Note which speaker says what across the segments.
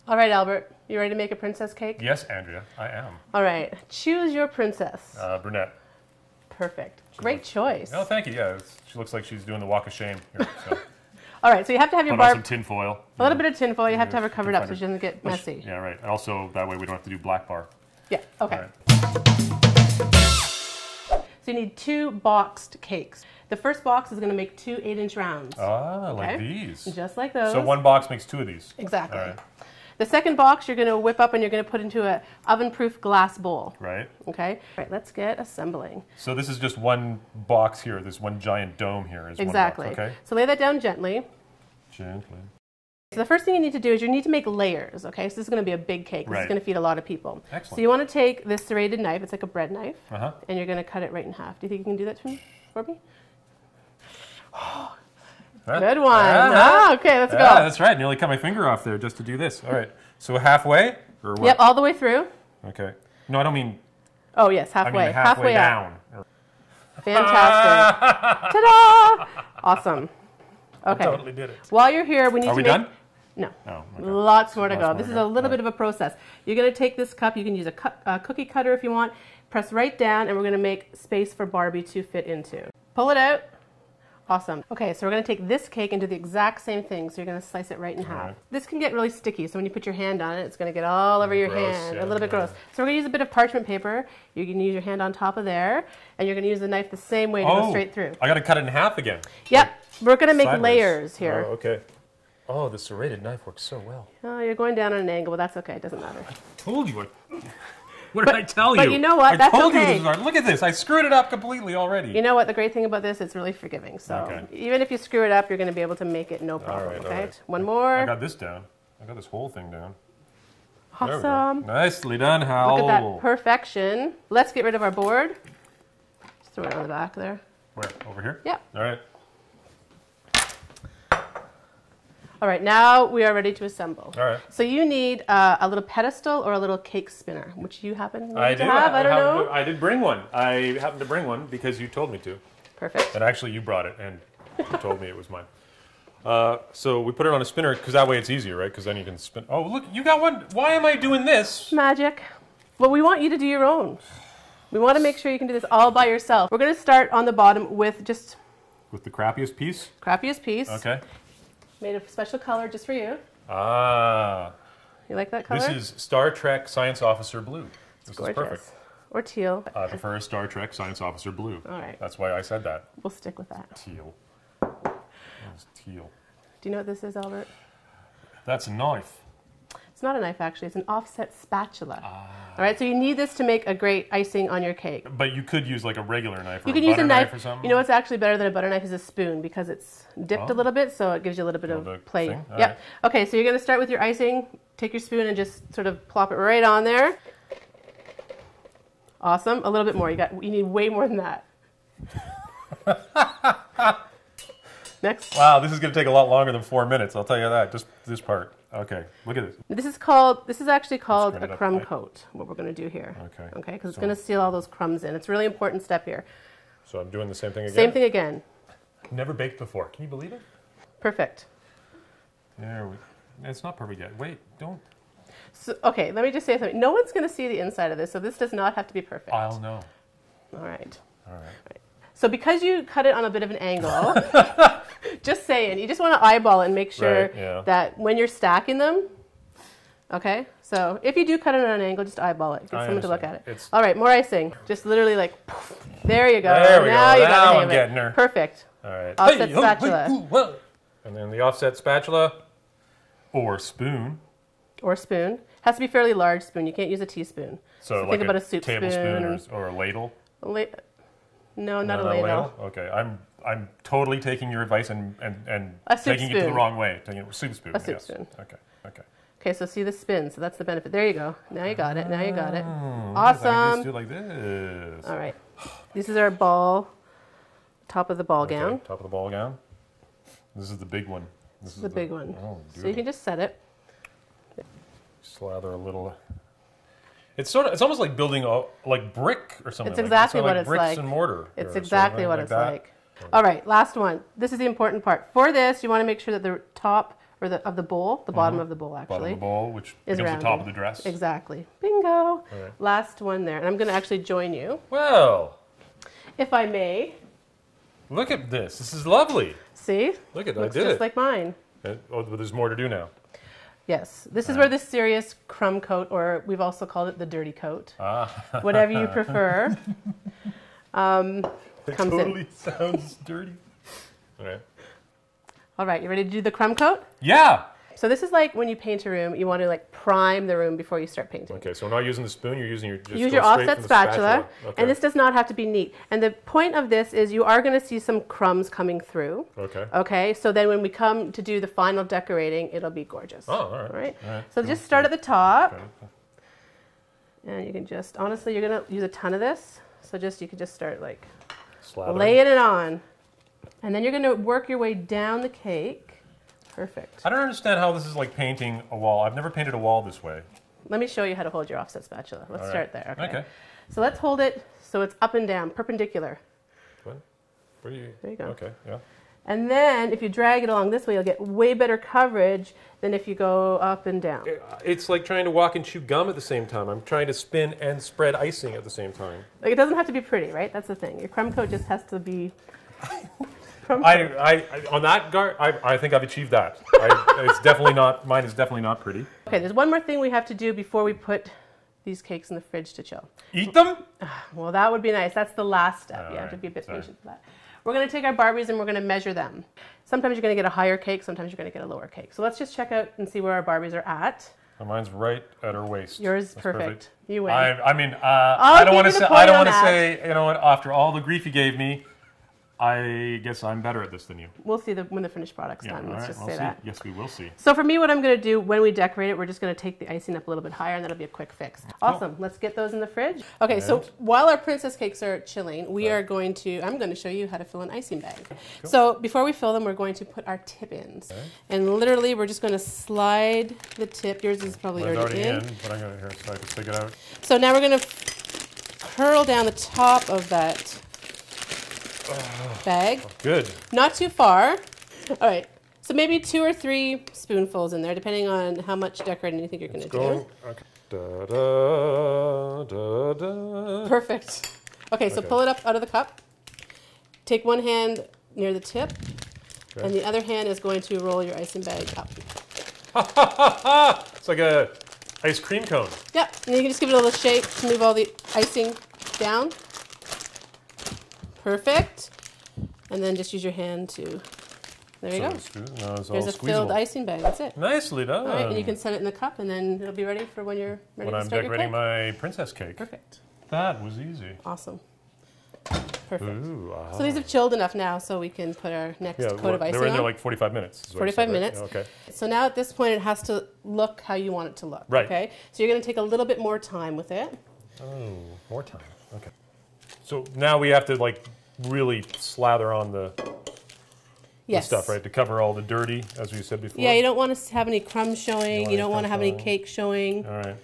Speaker 1: All right, Albert, you ready to make a princess cake?
Speaker 2: Yes, Andrea, I am.
Speaker 1: All right, choose your princess.
Speaker 2: Brunette.
Speaker 1: Perfect. Great choice.
Speaker 2: Oh, thank you. Yeah, she looks like she's doing the walk of shame here. So.
Speaker 1: All right, so you have to have your
Speaker 2: Put on some tin foil.
Speaker 1: A little bit of tin foil. You have to have her covered up so she doesn't get messy.
Speaker 2: Yeah, right. And also, that way we don't have to do black bar.
Speaker 1: Yeah, okay.
Speaker 2: Right.
Speaker 1: So you need 2 boxed cakes. The first box is going to make 2 8-inch rounds.
Speaker 2: Ah, like these.
Speaker 1: Just like those.
Speaker 2: So 1 box makes 2 of these.
Speaker 1: Exactly.
Speaker 2: All right.
Speaker 1: The second box you're going to whip up and you're going to put into an oven-proof glass bowl.
Speaker 2: Right.
Speaker 1: Okay. All right, let's get assembling.
Speaker 2: So this is just 1 box here. This one giant dome here is
Speaker 1: exactly.
Speaker 2: 1 box. Okay.
Speaker 1: So lay that down gently.
Speaker 2: Gently.
Speaker 1: So the first thing you need to do is you need to make layers, okay? So this is going to be a big cake. This is going to feed a lot of people.
Speaker 2: Excellent.
Speaker 1: So you want to take this serrated knife, it's like a bread knife,
Speaker 2: and
Speaker 1: you're going to cut it right in half. Do you think you can do that for me? Good one. Okay, let's go.
Speaker 2: That's right. Nearly cut my finger off there just to do this. All right. So halfway? Or what?
Speaker 1: Yep, all the way through.
Speaker 2: Okay. No, I don't mean...
Speaker 1: Oh, yes, halfway.
Speaker 2: I mean halfway down.
Speaker 1: Fantastic. Ta-da! Awesome. Okay.
Speaker 2: I totally did it.
Speaker 1: While you're here, we need to make...
Speaker 2: Are we done?
Speaker 1: No.
Speaker 2: Oh, okay.
Speaker 1: Lots more to go. This is a little bit of a process. You're going to take this cup. You can use a cookie cutter if you want. Press right down, and we're going to make space for Barbie to fit into. Pull it out. Awesome. Okay, so we're going to take this cake and do the exact same thing. So you're going to slice it right in half.
Speaker 2: Right.
Speaker 1: This can get really sticky, so when you put your hand on it, it's going to get all over your hand.
Speaker 2: Yeah,
Speaker 1: a little bit gross. So we're going to use a bit of parchment paper. You can use your hand on top of there, and you're going to use the knife the same way to go straight through.
Speaker 2: I got to cut it in half again.
Speaker 1: Yep. We're going to make
Speaker 2: Sideways.
Speaker 1: layers here.
Speaker 2: Oh, okay. Oh, the serrated knife works so well.
Speaker 1: Oh, you're going down at an angle, but that's okay. It doesn't matter.
Speaker 2: I told you. What did I tell you?
Speaker 1: But you know what? That's
Speaker 2: I told you
Speaker 1: okay.
Speaker 2: this was hard. Look at this. I screwed it up completely already.
Speaker 1: You know what? The great thing about this, it's really forgiving. So even if you screw it up, you're going to be able to make it no problem.
Speaker 2: All right,
Speaker 1: okay.
Speaker 2: all right.
Speaker 1: One more.
Speaker 2: I got this down. I got this whole thing down.
Speaker 1: Awesome.
Speaker 2: Nicely done, Howell.
Speaker 1: Look at that perfection. Let's get rid of our board. Just throw it on the back there.
Speaker 2: Where? Over here?
Speaker 1: Yep.
Speaker 2: All right.
Speaker 1: All right, now we are ready to assemble.
Speaker 2: All right.
Speaker 1: So you need a little pedestal or a little cake spinner, which you happen to have. I don't know.
Speaker 2: I did bring one. I happened to bring one because you told me to.
Speaker 1: Perfect.
Speaker 2: And actually, you brought it, and you told me it was mine. So we put it on a spinner because that way it's easier, right? Because then you can spin. Oh, look, you got one. Why am I doing this?
Speaker 1: Magic. Well, we want you to do your own. We want to make sure you can do this all by yourself. We're going to start on the bottom with just...
Speaker 2: With the crappiest piece?
Speaker 1: Crappiest piece.
Speaker 2: Okay.
Speaker 1: Made a special color just for you.
Speaker 2: Ah.
Speaker 1: You like that color?
Speaker 2: This is Star Trek Science Officer Blue. This is perfect.
Speaker 1: Or teal.
Speaker 2: I prefer Star Trek Science Officer Blue.
Speaker 1: All right.
Speaker 2: That's why I said that.
Speaker 1: We'll stick with that.
Speaker 2: Teal. That's teal.
Speaker 1: Do you know what this is, Albert?
Speaker 2: That's a knife.
Speaker 1: It's not a knife, actually. It's an offset spatula. All right, so you need this to make a great icing on your cake.
Speaker 2: But you could use like a regular knife or
Speaker 1: you can
Speaker 2: a
Speaker 1: use
Speaker 2: butter
Speaker 1: a knife
Speaker 2: or something.
Speaker 1: You know what's actually better than a butter knife is a spoon because it's dipped a little bit, so it gives you a little bit of play. Yep.
Speaker 2: Right.
Speaker 1: Okay, so you're going to start with your icing. Take your spoon and just sort of plop it right on there. Awesome. A little bit more. You need way more than that. Next.
Speaker 2: Wow, this is going to take a lot longer than 4 minutes. I'll tell you that. Just this part. Okay, look at this.
Speaker 1: This is actually called a crumb coat, what we're going to do here.
Speaker 2: Okay.
Speaker 1: Okay, because it's going to seal all those crumbs in. It's a really important step here.
Speaker 2: So I'm doing the same thing again?
Speaker 1: Same thing again.
Speaker 2: Never baked before. Can you believe it?
Speaker 1: Perfect.
Speaker 2: There we It's not perfect yet. Wait, don't.
Speaker 1: So, okay, let me just say something. No one's going to see the inside of this, so this does not have to be perfect.
Speaker 2: I'll know.
Speaker 1: All right.
Speaker 2: All right.
Speaker 1: So because you cut it on a bit of an angle, just saying, you just want to eyeball it and make sure that when you're stacking them, okay? So if you do cut it on an angle, just eyeball it. Get someone to look at it. All right, more icing. Just literally like, poof. There you go.
Speaker 2: There we
Speaker 1: now
Speaker 2: go.
Speaker 1: You got
Speaker 2: now
Speaker 1: the hang
Speaker 2: I'm
Speaker 1: of it.
Speaker 2: getting her.
Speaker 1: Perfect.
Speaker 2: All right.
Speaker 1: Offset spatula.
Speaker 2: And then the offset spatula or spoon.
Speaker 1: Or spoon. Has to be a fairly large spoon. You can't use a teaspoon.
Speaker 2: So like
Speaker 1: think about a soup
Speaker 2: tablespoon
Speaker 1: spoon
Speaker 2: or a ladle.
Speaker 1: No, not a ladle.
Speaker 2: Okay, I'm totally taking your advice and taking it to the wrong way. Taking it soup spoon.
Speaker 1: A soup spoon.
Speaker 2: Okay. Okay.
Speaker 1: Okay, so see the spin. So that's the benefit. There you go. Now you got it. Now you got it.
Speaker 2: I
Speaker 1: Awesome.
Speaker 2: can just do it like this.
Speaker 1: All right. This is our ball. Top of the ball gown.
Speaker 2: Top of the ball gown. This is the big one.
Speaker 1: This is the big one.
Speaker 2: Oh,
Speaker 1: so you can just set it.
Speaker 2: Slather a little. It's almost like building like brick or something.
Speaker 1: It's exactly what it's like.
Speaker 2: Bricks and mortar.
Speaker 1: It's exactly what it's like. All right, last one. This is the important part. For this, you want to make sure that the top or of the bowl, the bottom of the bowl actually.
Speaker 2: Bottom of the bowl, which
Speaker 1: is
Speaker 2: becomes the top of the dress.
Speaker 1: Exactly. Bingo. Right. Last one there. And I'm going to actually join you.
Speaker 2: Well.
Speaker 1: If I may.
Speaker 2: Look at this. This is lovely.
Speaker 1: See?
Speaker 2: Look at it.
Speaker 1: Looks
Speaker 2: I did
Speaker 1: just like mine.
Speaker 2: Oh, but there's more to do now.
Speaker 1: Yes. This is where the serious crumb coat, or we've also called it the dirty coat. Whatever you prefer.
Speaker 2: It totally sounds dirty. Okay.
Speaker 1: All right, you ready to do the crumb coat?
Speaker 2: Yeah.
Speaker 1: So this is like when you paint a room, you want to like prime the room before you start painting.
Speaker 2: Okay, so we're not using the spoon, you're using your
Speaker 1: use your offset spatula. Okay. And this does not have to be neat. And the point of this is you are going to see some crumbs coming through.
Speaker 2: Okay.
Speaker 1: Okay, so then when we come to do the final decorating, it'll be gorgeous.
Speaker 2: Oh, all right.
Speaker 1: All right.
Speaker 2: All right.
Speaker 1: So just start at the top. Okay. And you can just, honestly, you're going to use a ton of this. So you could just start like laying it on. And then you're going to work your way down the cake. Perfect.
Speaker 2: I don't understand how this is like painting a wall. I've never painted a wall this way.
Speaker 1: Let me show you how to hold your offset spatula. Let's start there.
Speaker 2: Okay.
Speaker 1: So let's hold it so it's up and down, perpendicular.
Speaker 2: What? Where do you?
Speaker 1: There you go.
Speaker 2: Okay, yeah.
Speaker 1: And then if you drag it along this way, you'll get way better coverage than if you go up and down.
Speaker 2: It's like trying to walk and chew gum at the same time. I'm trying to spin and spread icing at the same time.
Speaker 1: Like, it doesn't have to be pretty, right? That's the thing. Your crumb coat just has to be crumb coat.
Speaker 2: On that I think I've achieved that. It's definitely not, mine is definitely not pretty.
Speaker 1: Okay, there's one more thing we have to do before we put these cakes in the fridge to chill.
Speaker 2: Eat them?
Speaker 1: Well, that would be nice. That's the last step. You have to be a bit patient for that. We're going to take our Barbies and we're going to measure them. Sometimes you're going to get a higher cake, sometimes you're going to get a lower cake. So let's just check out and see where our Barbies are at.
Speaker 2: Mine's right at her waist.
Speaker 1: Yours is perfect. You win.
Speaker 2: I mean, I don't want to say. I don't want to say. You know what? After all the grief you gave me, I guess I'm better at this than you.
Speaker 1: We'll see when the finished product's done. Let's just say that.
Speaker 2: Yes, we will see.
Speaker 1: So for me, what I'm going to do when we decorate it, we're just going to take the icing up a little bit higher, and that'll be a quick fix. Awesome. Let's get those in the fridge. Okay, so while our princess cakes are chilling, we are going to, I'm going to show you how to fill an icing bag. Cool. So before we fill them, we're going to put our tip-ins. Okay. And literally, we're just going to slide the tip. Yours is probably already in.
Speaker 2: But I'm going to, here, so I can stick it out.
Speaker 1: So now we're going to curl down the top of that bag.
Speaker 2: Good.
Speaker 1: Not too far. All right. So maybe 2 or 3 spoonfuls in there, depending on how much decorating you think you're going to do.
Speaker 2: Okay. Da, da, da, da.
Speaker 1: Perfect. Okay, so pull it up out of the cup. Take one hand near the tip, and the other hand is going to roll your icing bag up.
Speaker 2: It's like a ice cream cone.
Speaker 1: Yep. And you can just give it a little shake to move all the icing down. Perfect. And then just use your hand to, there you go. There's a filled icing bag. That's it.
Speaker 2: Nicely done.
Speaker 1: All right, and you can set it in the cup, and then it'll be ready for when you're ready to start your cake.
Speaker 2: When I'm decorating my princess cake.
Speaker 1: Perfect.
Speaker 2: That was easy.
Speaker 1: Awesome. Perfect.
Speaker 2: Ooh,
Speaker 1: so these have chilled enough now, so we can put our next coat of icing on.
Speaker 2: They were in there like 45 minutes.
Speaker 1: 45 minutes.
Speaker 2: Okay.
Speaker 1: So now at this point, it has to look how you want it to look.
Speaker 2: Right.
Speaker 1: Okay. So you're going to take a little bit more time with it.
Speaker 2: Oh, more time. Okay. So now we have to like really slather on the stuff, right? To cover all the dirty, as we said before.
Speaker 1: Yeah, you don't want to have any crumbs showing. You don't want to have any cake showing.
Speaker 2: All right.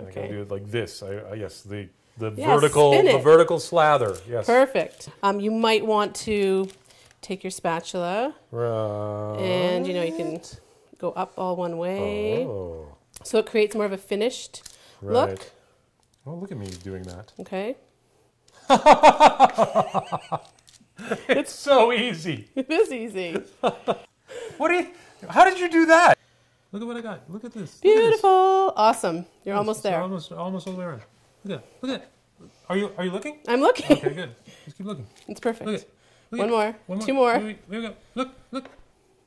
Speaker 2: Okay. I can do it like this. Yes, the vertical slather. Yes.
Speaker 1: Perfect. You might want to take your spatula, and you can go up all one way, so it creates more of a finished look.
Speaker 2: Oh, look at me doing that.
Speaker 1: Okay.
Speaker 2: It's so easy.
Speaker 1: It is easy.
Speaker 2: How did you do that? Look at what I got. Look at this.
Speaker 1: Beautiful. At this. Awesome. You're almost there.
Speaker 2: Almost all the way around. Look at it. Are you looking?
Speaker 1: I'm looking.
Speaker 2: Okay, good. Just keep looking.
Speaker 1: It's perfect.
Speaker 2: Look
Speaker 1: One more. 2 more.
Speaker 2: Here we go. Look.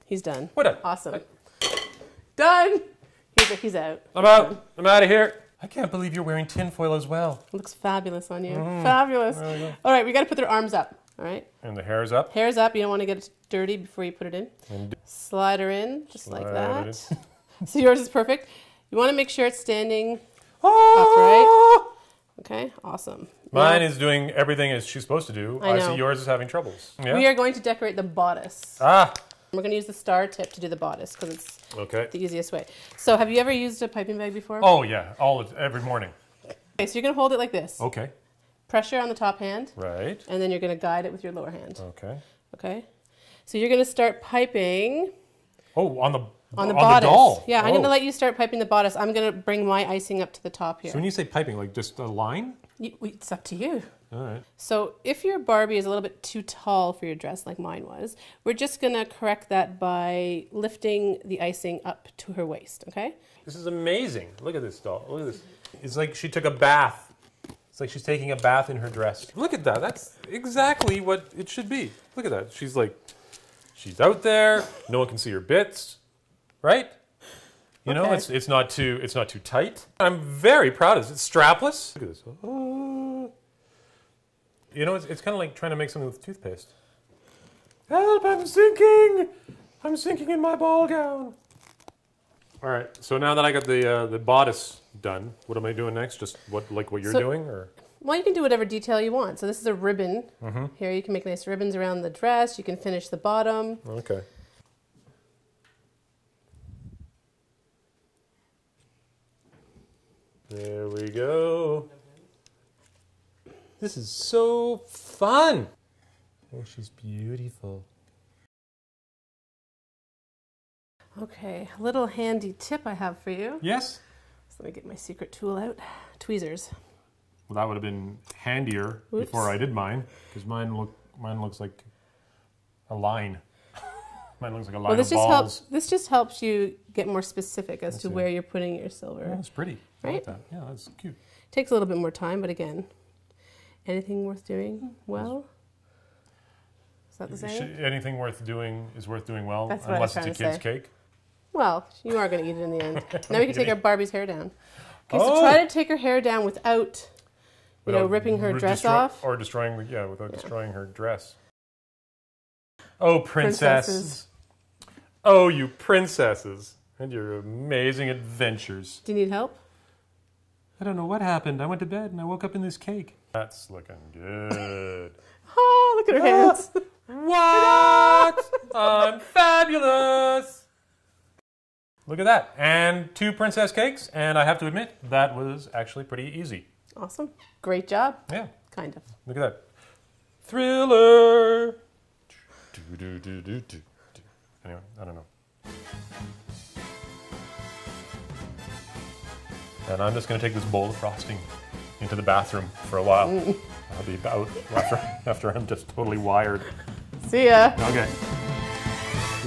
Speaker 1: He's done.
Speaker 2: We're done.
Speaker 1: Awesome. Done. He's out.
Speaker 2: I'm out. I'm out of here. I can't believe you're wearing tinfoil as well.
Speaker 1: It looks fabulous on you. Fabulous. All right, we got to put their arms up. All right.
Speaker 2: And the hair's up.
Speaker 1: Hair's up. You don't want to get it dirty before you put it in. Slide her in, just like that. So yours is perfect. You want to make sure it's standing upright. Okay, awesome.
Speaker 2: Mine is doing everything as she's supposed to do. I see yours is having troubles. Yeah.
Speaker 1: We are going to decorate the bodice. We're going to use the star tip to do the bodice because it's the easiest way. So have you ever used a piping bag before?
Speaker 2: Oh, yeah. Every morning.
Speaker 1: Okay, so you're going to hold it like this.
Speaker 2: Okay.
Speaker 1: Pressure on the top hand.
Speaker 2: Right.
Speaker 1: And then you're going to guide it with your lower hand.
Speaker 2: Okay.
Speaker 1: Okay. So you're going to start piping.
Speaker 2: Oh, on the
Speaker 1: bodice.
Speaker 2: The doll.
Speaker 1: Yeah, I'm going to let you start piping the bodice. I'm going to bring my icing up to the top here.
Speaker 2: So when you say piping, like just a line?
Speaker 1: It's up to you.
Speaker 2: All right.
Speaker 1: So if your Barbie is a little bit too tall for your dress, like mine was, we're just going to correct that by lifting the icing up to her waist, okay?
Speaker 2: This is amazing. Look at this doll. Look at this. It's like she took a bath. It's like she's taking a bath in her dress. Look at that. That's exactly what it should be. Look at that. She's like, she's out there. No one can see her bits, right? You know, it's not too tight. I'm very proud of this. It's strapless. Look at this. Oh. You know, it's kind of like trying to make something with toothpaste. Help! I'm sinking. I'm sinking in my ball gown. All right. So now that I got the bodice done, what am I doing next? Just what you're doing, or?
Speaker 1: Well, you can do whatever detail you want. So this is a ribbon. Here you can make nice ribbons around the dress. You can finish the bottom.
Speaker 2: Okay. There we go. This is so fun. Oh, she's beautiful.
Speaker 1: Okay, a little handy tip I have for you.
Speaker 2: Yes?
Speaker 1: So let me get my secret tool out. Tweezers.
Speaker 2: Well, that would have been handier before I did mine, because mine looks like a line. Mine looks like a line of balls.
Speaker 1: This just helps you get more specific as to where you're putting your silver.
Speaker 2: Oh, that's pretty.
Speaker 1: Right?
Speaker 2: I like that. Yeah, that's cute.
Speaker 1: Takes a little bit more time, but again, anything worth doing well? Is that the same?
Speaker 2: Anything worth doing is worth doing well,
Speaker 1: That's what
Speaker 2: unless
Speaker 1: I was
Speaker 2: it's a
Speaker 1: trying to
Speaker 2: kid's
Speaker 1: say.
Speaker 2: cake.
Speaker 1: Well, you are going to eat it in the end. Now we can take our Barbie's hair down. Okay, so try to take her hair down without ripping her dress off.
Speaker 2: Or destroying, without destroying her dress. Oh, princesses. Oh, you princesses. And your amazing adventures.
Speaker 1: Do you need help?
Speaker 2: I don't know what happened. I went to bed and I woke up in this cake. That's looking good.
Speaker 1: Oh, look at her hands.
Speaker 2: What? I'm fabulous. Look at that. And 2 princess cakes. And I have to admit, that was actually pretty easy.
Speaker 1: Awesome. Great job.
Speaker 2: Yeah.
Speaker 1: Kind of.
Speaker 2: Look at that. Thriller. Anyway, I don't know. And I'm just going to take this bowl of frosting into the bathroom for a while. I'll be out after I'm just totally wired.
Speaker 1: See ya.
Speaker 2: Okay.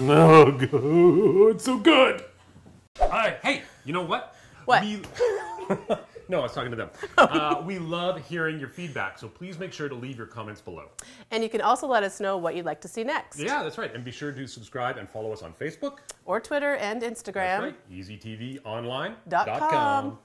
Speaker 2: No, good. It's so good. Hey, you know what?
Speaker 1: What?
Speaker 2: No, I was talking to them. We love hearing your feedback, so please make sure to leave your comments below.
Speaker 1: And you can also let us know what you'd like to see next.
Speaker 2: Yeah, that's right. And be sure to subscribe and follow us on Facebook.
Speaker 1: Or Twitter and Instagram.
Speaker 2: That's right. EZTVonline.com.